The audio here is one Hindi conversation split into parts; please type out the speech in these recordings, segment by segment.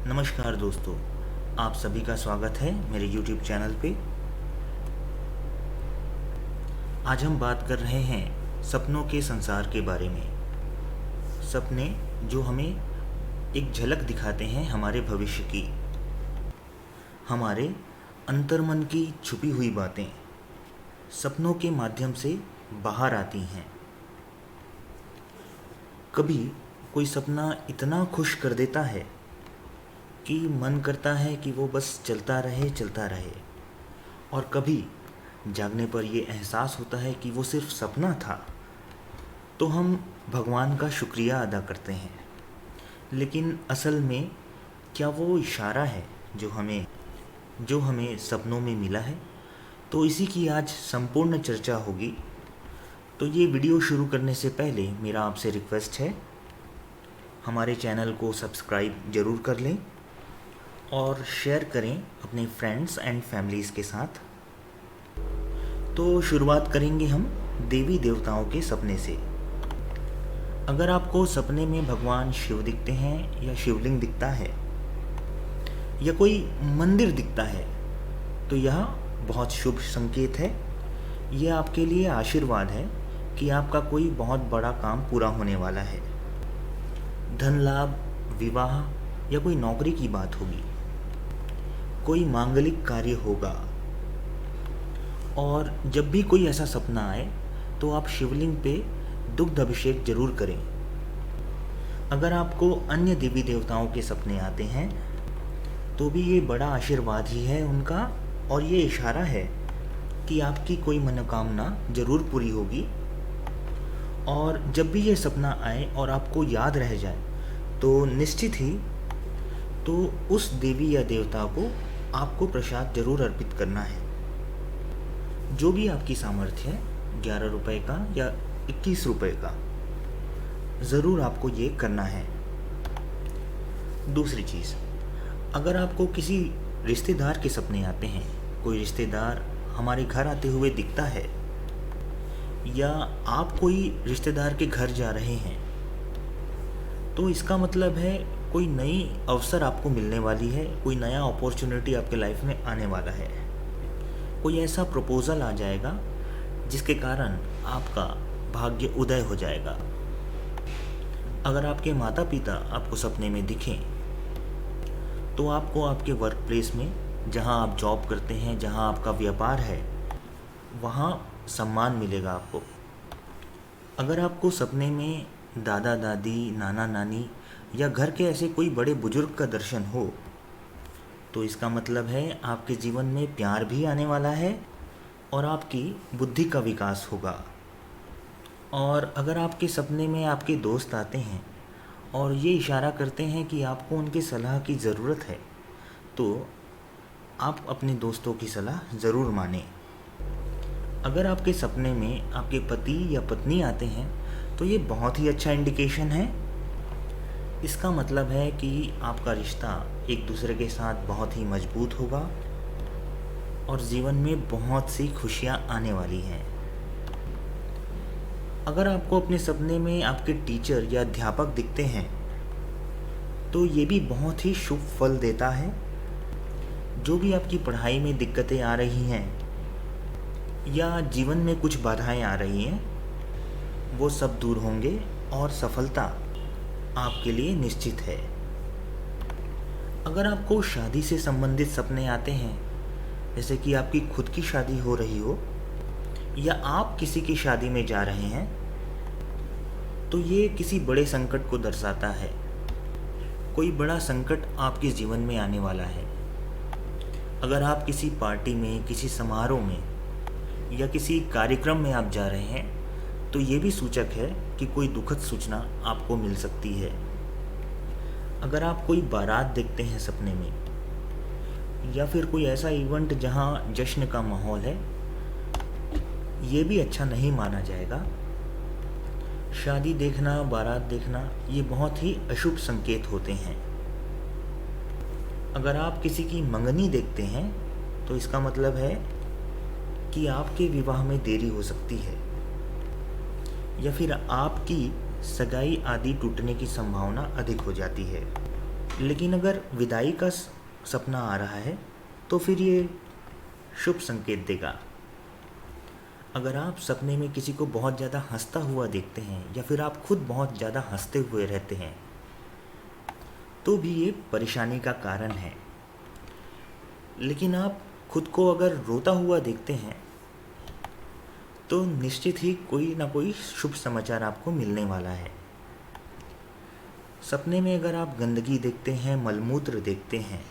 नमस्कार दोस्तों, आप सभी का स्वागत है मेरे YouTube चैनल पे। आज हम बात कर रहे हैं सपनों के संसार के बारे में। सपने जो हमें एक झलक दिखाते हैं हमारे भविष्य की, हमारे अंतर्मन की छुपी हुई बातें सपनों के माध्यम से बाहर आती हैं। कभी कोई सपना इतना खुश कर देता है कि मन करता है कि वो बस चलता रहे। और कभी जागने पर ये एहसास होता है कि वो सिर्फ सपना था। तो हम भगवान का शुक्रिया अदा करते हैं, लेकिन असल में क्या वो इशारा है जो हमें सपनों में मिला है? तो इसी की आज संपूर्ण चर्चा होगी। तो ये वीडियो शुरू करने से पहले मेरा आपसे रिक्वेस्ट है, हमारे चैनल को सब्सक्राइब ज़रूर कर लें और शेयर करें अपने फ्रेंड्स एंड फैमिलीज़ के साथ। तो शुरुआत करेंगे हम देवी देवताओं के सपने से। अगर आपको सपने में भगवान शिव दिखते हैं या शिवलिंग दिखता है या कोई मंदिर दिखता है, तो यह बहुत शुभ संकेत है। यह आपके लिए आशीर्वाद है कि आपका कोई बहुत बड़ा काम पूरा होने वाला है। धन लाभ, विवाह या कोई नौकरी की बात होगी, कोई मांगलिक कार्य होगा। और जब भी कोई ऐसा सपना आए तो आप शिवलिंग पे दुग्ध अभिषेक जरूर करें। अगर आपको अन्य देवी देवताओं के सपने आते हैं तो भी ये बड़ा आशीर्वाद ही है उनका, और ये इशारा है कि आपकी कोई मनोकामना जरूर पूरी होगी। और जब भी ये सपना आए और आपको याद रह जाए तो निश्चित ही तो उस देवी या देवता को आपको प्रसाद जरूर अर्पित करना है। जो भी आपकी सामर्थ्य है, 11 रुपए का या 21 रुपए का, ज़रूर आपको ये करना है। दूसरी चीज़, अगर आपको किसी रिश्तेदार के सपने आते हैं, कोई रिश्तेदार हमारे घर आते हुए दिखता है या आप कोई रिश्तेदार के घर जा रहे हैं, तो इसका मतलब है कोई नई अवसर आपको मिलने वाली है, कोई नया अपॉर्चुनिटी आपके लाइफ में आने वाला है। कोई ऐसा प्रपोज़ल आ जाएगा जिसके कारण आपका भाग्य उदय हो जाएगा। अगर आपके माता पिता आपको सपने में दिखें तो आपको आपके वर्क प्लेस में, जहां आप जॉब करते हैं, जहां आपका व्यापार है, वहां सम्मान मिलेगा आपको। अगर आपको सपने में दादा दादी, नाना नानी या घर के ऐसे कोई बड़े बुजुर्ग का दर्शन हो, तो इसका मतलब है आपके जीवन में प्यार भी आने वाला है और आपकी बुद्धि का विकास होगा। और अगर आपके सपने में आपके दोस्त आते हैं और ये इशारा करते हैं कि आपको उनकी सलाह की ज़रूरत है, तो आप अपने दोस्तों की सलाह ज़रूर मानें। अगर आपके सपने में आपके पति या पत्नी आते हैं तो ये बहुत ही अच्छा इंडिकेशन है। इसका मतलब है कि आपका रिश्ता एक दूसरे के साथ बहुत ही मजबूत होगा और जीवन में बहुत सी खुशियां आने वाली हैं। अगर आपको अपने सपने में आपके टीचर या अध्यापक दिखते हैं तो ये भी बहुत ही शुभ फल देता है। जो भी आपकी पढ़ाई में दिक्कतें आ रही हैं या जीवन में कुछ बाधाएं आ रही हैं, वो सब दूर होंगे और सफलता आपके लिए निश्चित है। अगर आपको शादी से संबंधित सपने आते हैं, जैसे कि आपकी खुद की शादी हो रही हो या आप किसी की शादी में जा रहे हैं, तो ये किसी बड़े संकट को दर्शाता है। कोई बड़ा संकट आपके जीवन में आने वाला है। अगर आप किसी पार्टी में, किसी समारोह में या किसी कार्यक्रम में आप जा रहे हैं, तो ये भी सूचक है कि कोई दुखद सूचना आपको मिल सकती है। अगर आप कोई बारात देखते हैं सपने में या फिर कोई ऐसा इवेंट जहां जश्न का माहौल है, ये भी अच्छा नहीं माना जाएगा। शादी देखना, बारात देखना, ये बहुत ही अशुभ संकेत होते हैं। अगर आप किसी की मंगनी देखते हैं तो इसका मतलब है कि आपके विवाह में देरी हो सकती है या फिर आपकी सगाई आदि टूटने की संभावना अधिक हो जाती है। लेकिन अगर विदाई का सपना आ रहा है तो फिर ये शुभ संकेत देगा। अगर आप सपने में किसी को बहुत ज़्यादा हंसता हुआ देखते हैं या फिर आप खुद बहुत ज़्यादा हंसते हुए रहते हैं तो भी ये परेशानी का कारण है। लेकिन आप खुद को अगर रोता हुआ देखते हैं तो निश्चित ही कोई ना कोई शुभ समाचार आपको मिलने वाला है। सपने में अगर आप गंदगी देखते हैं, मलमूत्र देखते हैं,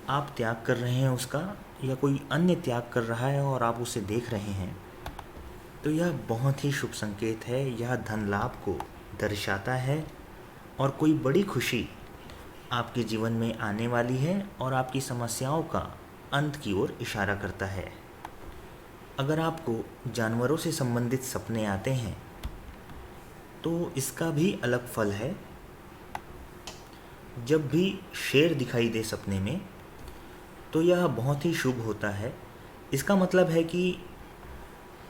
आप त्याग कर रहे हैं उसका या कोई अन्य त्याग कर रहा है और आप उसे देख रहे हैं, तो यह बहुत ही शुभ संकेत है। यह धन लाभ को दर्शाता है और कोई बड़ी खुशी आपके जीवन में आने वाली है और आपकी समस्याओं का अंत की ओर इशारा करता है। अगर आपको जानवरों से संबंधित सपने आते हैं तो इसका भी अलग फल है। जब भी शेर दिखाई दे सपने में तो यह बहुत ही शुभ होता है। इसका मतलब है कि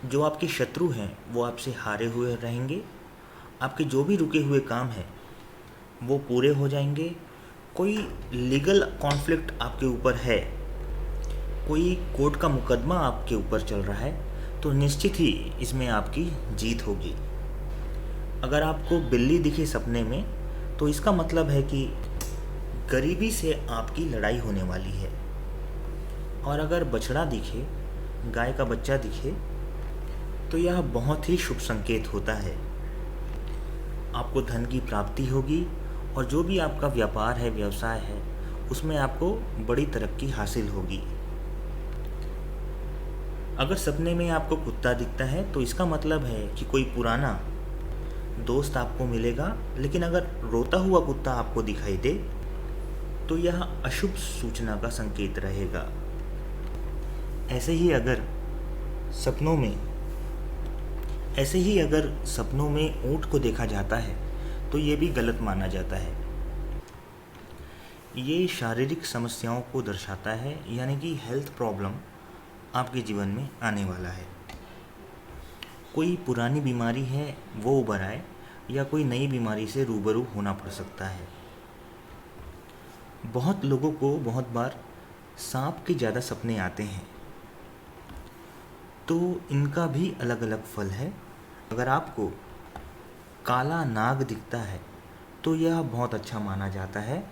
जो आपके शत्रु हैं वो आपसे हारे हुए रहेंगे, आपके जो भी रुके हुए काम हैं वो पूरे हो जाएंगे। कोई लीगल कॉन्फ्लिक्ट आपके ऊपर है, कोई कोर्ट का मुकदमा आपके ऊपर चल रहा है, तो निश्चित ही इसमें आपकी जीत होगी। अगर आपको बिल्ली दिखे सपने में तो इसका मतलब है कि गरीबी से आपकी लड़ाई होने वाली है। और अगर बछड़ा दिखे, गाय का बच्चा दिखे, तो यह बहुत ही शुभ संकेत होता है। आपको धन की प्राप्ति होगी और जो भी आपका व्यापार है, व्यवसाय है, उसमें आपको बड़ी तरक्की हासिल होगी। अगर सपने में आपको कुत्ता दिखता है तो इसका मतलब है कि कोई पुराना दोस्त आपको मिलेगा। लेकिन अगर रोता हुआ कुत्ता आपको दिखाई दे तो यह अशुभ सूचना का संकेत रहेगा। ऐसे ही अगर सपनों में ऊंट को देखा जाता है तो ये भी गलत माना जाता है। ये शारीरिक समस्याओं को दर्शाता है, यानी कि हेल्थ प्रॉब्लम आपके जीवन में आने वाला है। कोई पुरानी बीमारी है वो उभर आए या कोई नई बीमारी से रूबरू होना पड़ सकता है। बहुत लोगों को बहुत बार सांप के ज़्यादा सपने आते हैं, तो इनका भी अलग अलग फल है। अगर आपको काला नाग दिखता है तो यह बहुत अच्छा माना जाता है।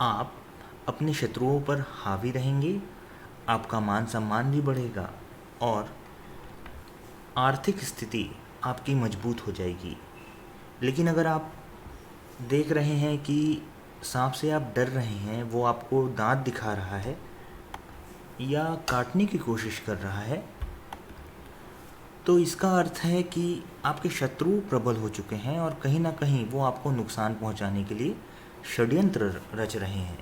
आप अपने शत्रुओं पर हावी रहेंगे, आपका मान सम्मान भी बढ़ेगा और आर्थिक स्थिति आपकी मजबूत हो जाएगी। लेकिन अगर आप देख रहे हैं कि सांप से आप डर रहे हैं, वो आपको दांत दिखा रहा है या काटने की कोशिश कर रहा है, तो इसका अर्थ है कि आपके शत्रु प्रबल हो चुके हैं और कहीं ना कहीं वो आपको नुकसान पहुंचाने के लिए षड्यंत्र रच रहे हैं।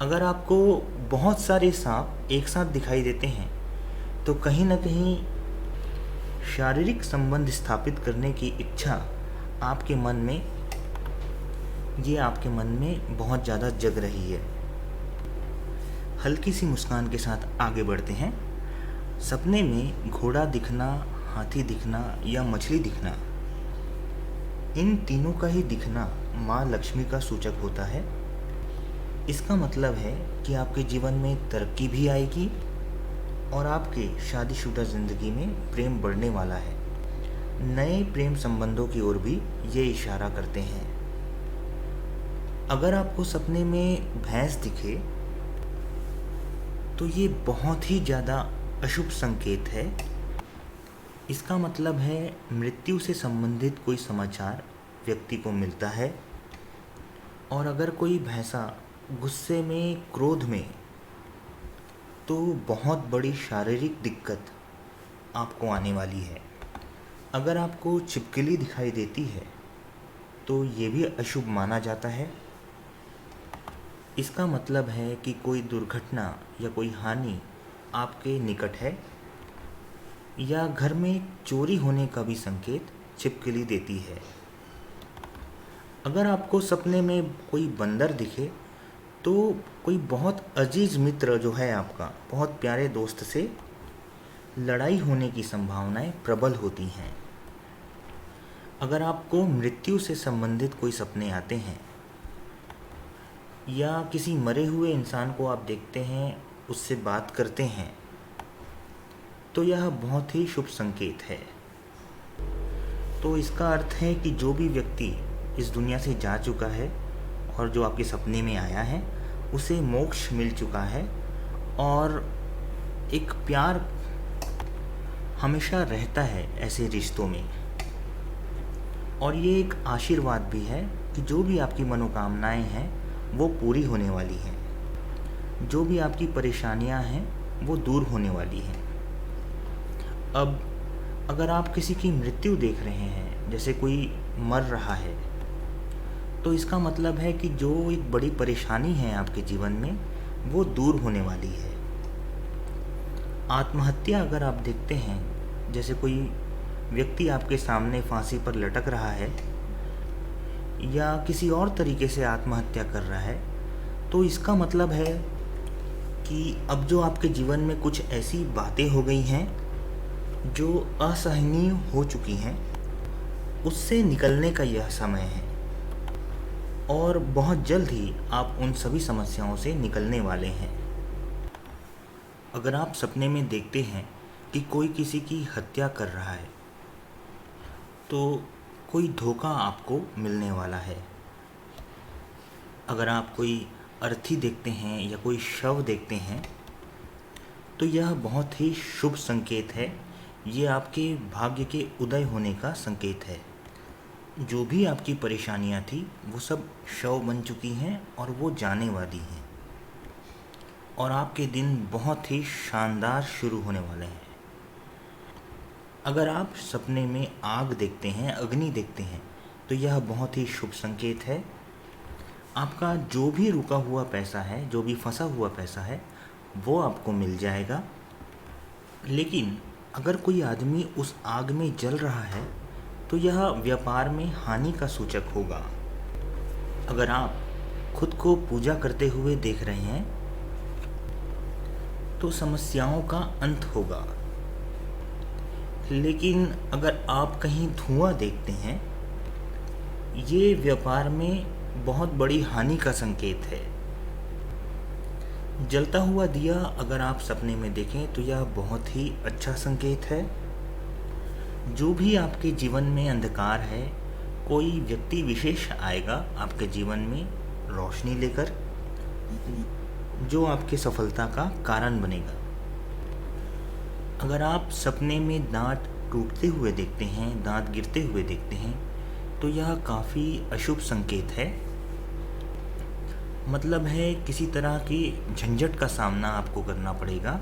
अगर आपको बहुत सारे सांप एक साथ दिखाई देते हैं तो कहीं ना कहीं शारीरिक संबंध स्थापित करने की इच्छा आपके मन में बहुत ज़्यादा जग रही है। हल्की सी मुस्कान के साथ आगे बढ़ते हैं। सपने में घोड़ा दिखना, हाथी दिखना या मछली दिखना, इन तीनों का ही दिखना माँ लक्ष्मी का सूचक होता है। इसका मतलब है कि आपके जीवन में तरक्की भी आएगी और आपके शादीशुदा ज़िंदगी में प्रेम बढ़ने वाला है। नए प्रेम संबंधों की ओर भी ये इशारा करते हैं। अगर आपको सपने में भैंस दिखे तो ये बहुत ही ज़्यादा अशुभ संकेत है। इसका मतलब है मृत्यु से संबंधित कोई समाचार व्यक्ति को मिलता है। और अगर कोई भैंसा गुस्से में, क्रोध में, तो बहुत बड़ी शारीरिक दिक्कत आपको आने वाली है। अगर आपको छिपकली दिखाई देती है तो ये भी अशुभ माना जाता है। इसका मतलब है कि कोई दुर्घटना या कोई हानि आपके निकट है या घर में चोरी होने का भी संकेत छिपकली देती है। अगर आपको सपने में कोई बंदर दिखे तो कोई बहुत अजीज मित्र जो है आपका, बहुत प्यारे दोस्त से लड़ाई होने की संभावनाएं प्रबल होती हैं। अगर आपको मृत्यु से संबंधित कोई सपने आते हैं या किसी मरे हुए इंसान को आप देखते हैं, उससे बात करते हैं, तो यह बहुत ही शुभ संकेत है। तो इसका अर्थ है कि जो भी व्यक्ति इस दुनिया से जा चुका है और जो आपके सपने में आया है, उसे मोक्ष मिल चुका है और एक प्यार हमेशा रहता है ऐसे रिश्तों में। और ये एक आशीर्वाद भी है कि जो भी आपकी मनोकामनाएं हैं वो पूरी होने वाली हैं, जो भी आपकी परेशानियां हैं वो दूर होने वाली हैं। अब अगर आप किसी की मृत्यु देख रहे हैं, जैसे कोई मर रहा है, तो इसका मतलब है कि जो एक बड़ी परेशानी है आपके जीवन में वो दूर होने वाली है। आत्महत्या अगर आप देखते हैं, जैसे कोई व्यक्ति आपके सामने फांसी पर लटक रहा है या किसी और तरीके से आत्महत्या कर रहा है, तो इसका मतलब है कि अब जो आपके जीवन में कुछ ऐसी बातें हो गई हैं जो असहनीय हो चुकी हैं, उससे निकलने का यह समय है और बहुत जल्द ही आप उन सभी समस्याओं से निकलने वाले हैं। अगर आप सपने में देखते हैं कि कोई किसी की हत्या कर रहा है, तो कोई धोखा आपको मिलने वाला है। अगर आप कोई अर्थी देखते हैं या कोई शव देखते हैं, तो यह बहुत ही शुभ संकेत है। ये आपके भाग्य के उदय होने का संकेत है। जो भी आपकी परेशानियां थी वो सब शव बन चुकी हैं और वो जाने वाली हैं और आपके दिन बहुत ही शानदार शुरू होने वाले हैं। अगर आप सपने में आग देखते हैं, अग्नि देखते हैं, तो यह बहुत ही शुभ संकेत है। आपका जो भी रुका हुआ पैसा है, जो भी फंसा हुआ पैसा है, वो आपको मिल जाएगा। लेकिन अगर कोई आदमी उस आग में जल रहा है, तो यह व्यापार में हानि का सूचक होगा। अगर आप खुद को पूजा करते हुए देख रहे हैं, तो समस्याओं का अंत होगा। लेकिन अगर आप कहीं धुआं देखते हैं, ये व्यापार में बहुत बड़ी हानि का संकेत है। जलता हुआ दिया अगर आप सपने में देखें, तो यह बहुत ही अच्छा संकेत है। जो भी आपके जीवन में अंधकार है, कोई व्यक्ति विशेष आएगा आपके जीवन में रोशनी लेकर, जो आपकी सफलता का कारण बनेगा। अगर आप सपने में दांत टूटते हुए देखते हैं, दांत गिरते हुए देखते हैं, तो यह काफ़ी अशुभ संकेत है। मतलब है किसी तरह की झंझट का सामना आपको करना पड़ेगा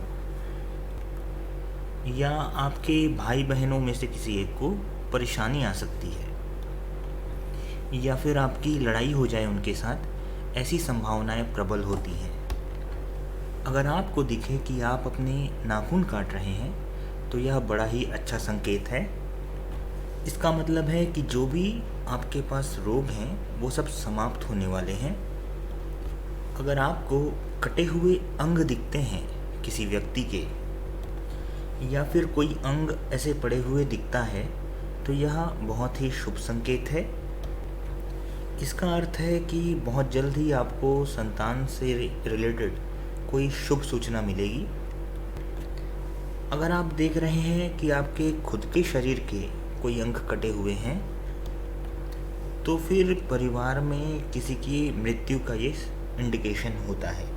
या आपके भाई बहनों में से किसी एक को परेशानी आ सकती है या फिर आपकी लड़ाई हो जाए उनके साथ, ऐसी संभावनाएं प्रबल होती हैं। अगर आपको दिखे कि आप अपने नाखून काट रहे हैं, तो यह बड़ा ही अच्छा संकेत है। इसका मतलब है कि जो भी आपके पास रोग हैं वो सब समाप्त होने वाले हैं। अगर आपको कटे हुए अंग दिखते हैं किसी व्यक्ति के या फिर कोई अंग ऐसे पड़े हुए दिखता है, तो यह बहुत ही शुभ संकेत है। इसका अर्थ है कि बहुत जल्द ही आपको संतान से रिलेटेड कोई शुभ सूचना मिलेगी। अगर आप देख रहे हैं कि आपके खुद के शरीर के कोई अंग कटे हुए हैं, तो फिर परिवार में किसी की मृत्यु का ये इंडिकेशन होता है।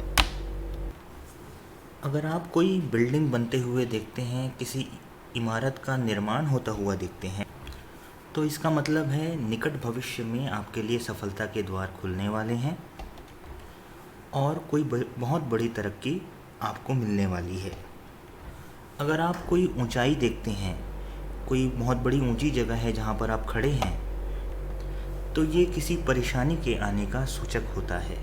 अगर आप कोई बिल्डिंग बनते हुए देखते हैं, किसी इमारत का निर्माण होता हुआ देखते हैं, तो इसका मतलब है निकट भविष्य में आपके लिए सफलता के द्वार खुलने वाले हैं और कोई बहुत बड़ी तरक्की आपको मिलने वाली है। अगर आप कोई ऊंचाई देखते हैं, कोई बहुत बड़ी ऊंची जगह है जहां पर आप खड़े हैं, तो ये किसी परेशानी के आने का सूचक होता है।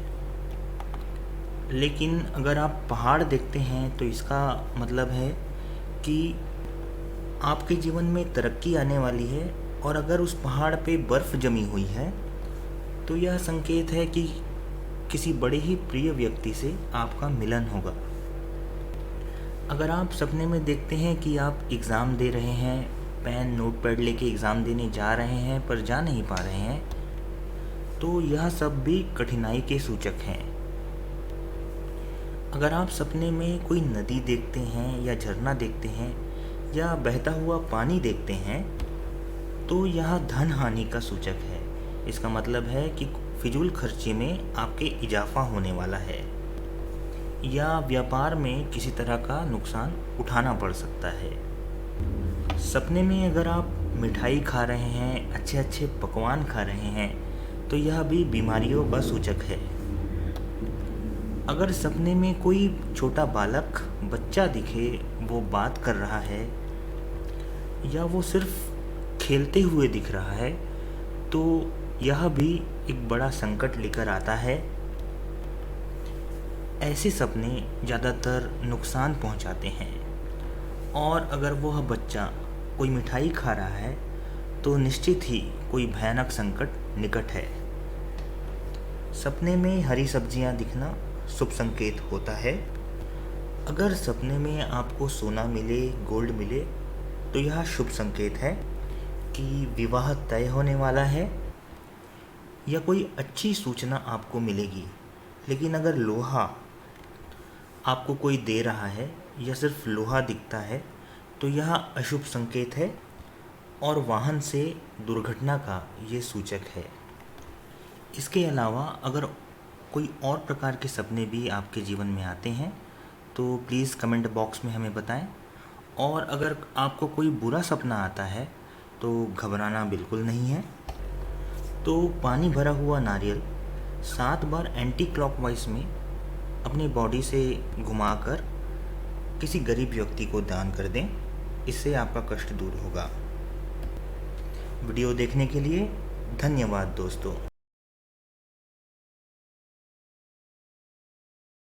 लेकिन अगर आप पहाड़ देखते हैं, तो इसका मतलब है कि आपके जीवन में तरक्की आने वाली है। और अगर उस पहाड़ पे बर्फ़ जमी हुई है, तो यह संकेत है कि किसी बड़े ही प्रिय व्यक्ति से आपका मिलन होगा। अगर आप सपने में देखते हैं कि आप एग्ज़ाम दे रहे हैं पेन नोटपैड लेके एग्ज़ाम देने जा रहे हैं पर जा नहीं पा रहे हैं, तो यह सब भी कठिनाई के सूचक हैं। अगर आप सपने में कोई नदी देखते हैं या झरना देखते हैं या बहता हुआ पानी देखते हैं, तो यह धन हानि का सूचक है। इसका मतलब है कि फिजूल खर्ची में आपके इजाफा होने वाला है या व्यापार में किसी तरह का नुकसान उठाना पड़ सकता है। सपने में अगर आप मिठाई खा रहे हैं, अच्छे अच्छे पकवान खा रहे हैं, तो यह भी बीमारियों का सूचक है। अगर सपने में कोई छोटा बालक बच्चा दिखे, वो बात कर रहा है या वो सिर्फ खेलते हुए दिख रहा है, तो यह भी एक बड़ा संकट लेकर आता है। ऐसे सपने ज़्यादातर नुकसान पहुंचाते हैं, और अगर वह बच्चा कोई मिठाई खा रहा है तो निश्चित ही कोई भयानक संकट निकट है। सपने में हरी सब्जियां दिखना शुभ संकेत होता है। अगर सपने में आपको सोना मिले, गोल्ड मिले, तो यह शुभ संकेत है कि विवाह तय होने वाला है या कोई अच्छी सूचना आपको मिलेगी। लेकिन अगर लोहा आपको कोई दे रहा है या सिर्फ लोहा दिखता है, तो यह अशुभ संकेत है और वाहन से दुर्घटना का ये सूचक है। इसके अलावा अगर कोई और प्रकार के सपने भी आपके जीवन में आते हैं, तो प्लीज़ कमेंट बॉक्स में हमें बताएं। और अगर आपको कोई बुरा सपना आता है तो घबराना बिल्कुल नहीं है। तो पानी भरा हुआ नारियल 7 बार एंटी क्लॉकवाइज में अपनी बॉडी से घुमाकर किसी गरीब व्यक्ति को दान कर दें। इससे आपका कष्ट दूर होगा। वीडियो देखने के लिए धन्यवाद दोस्तों।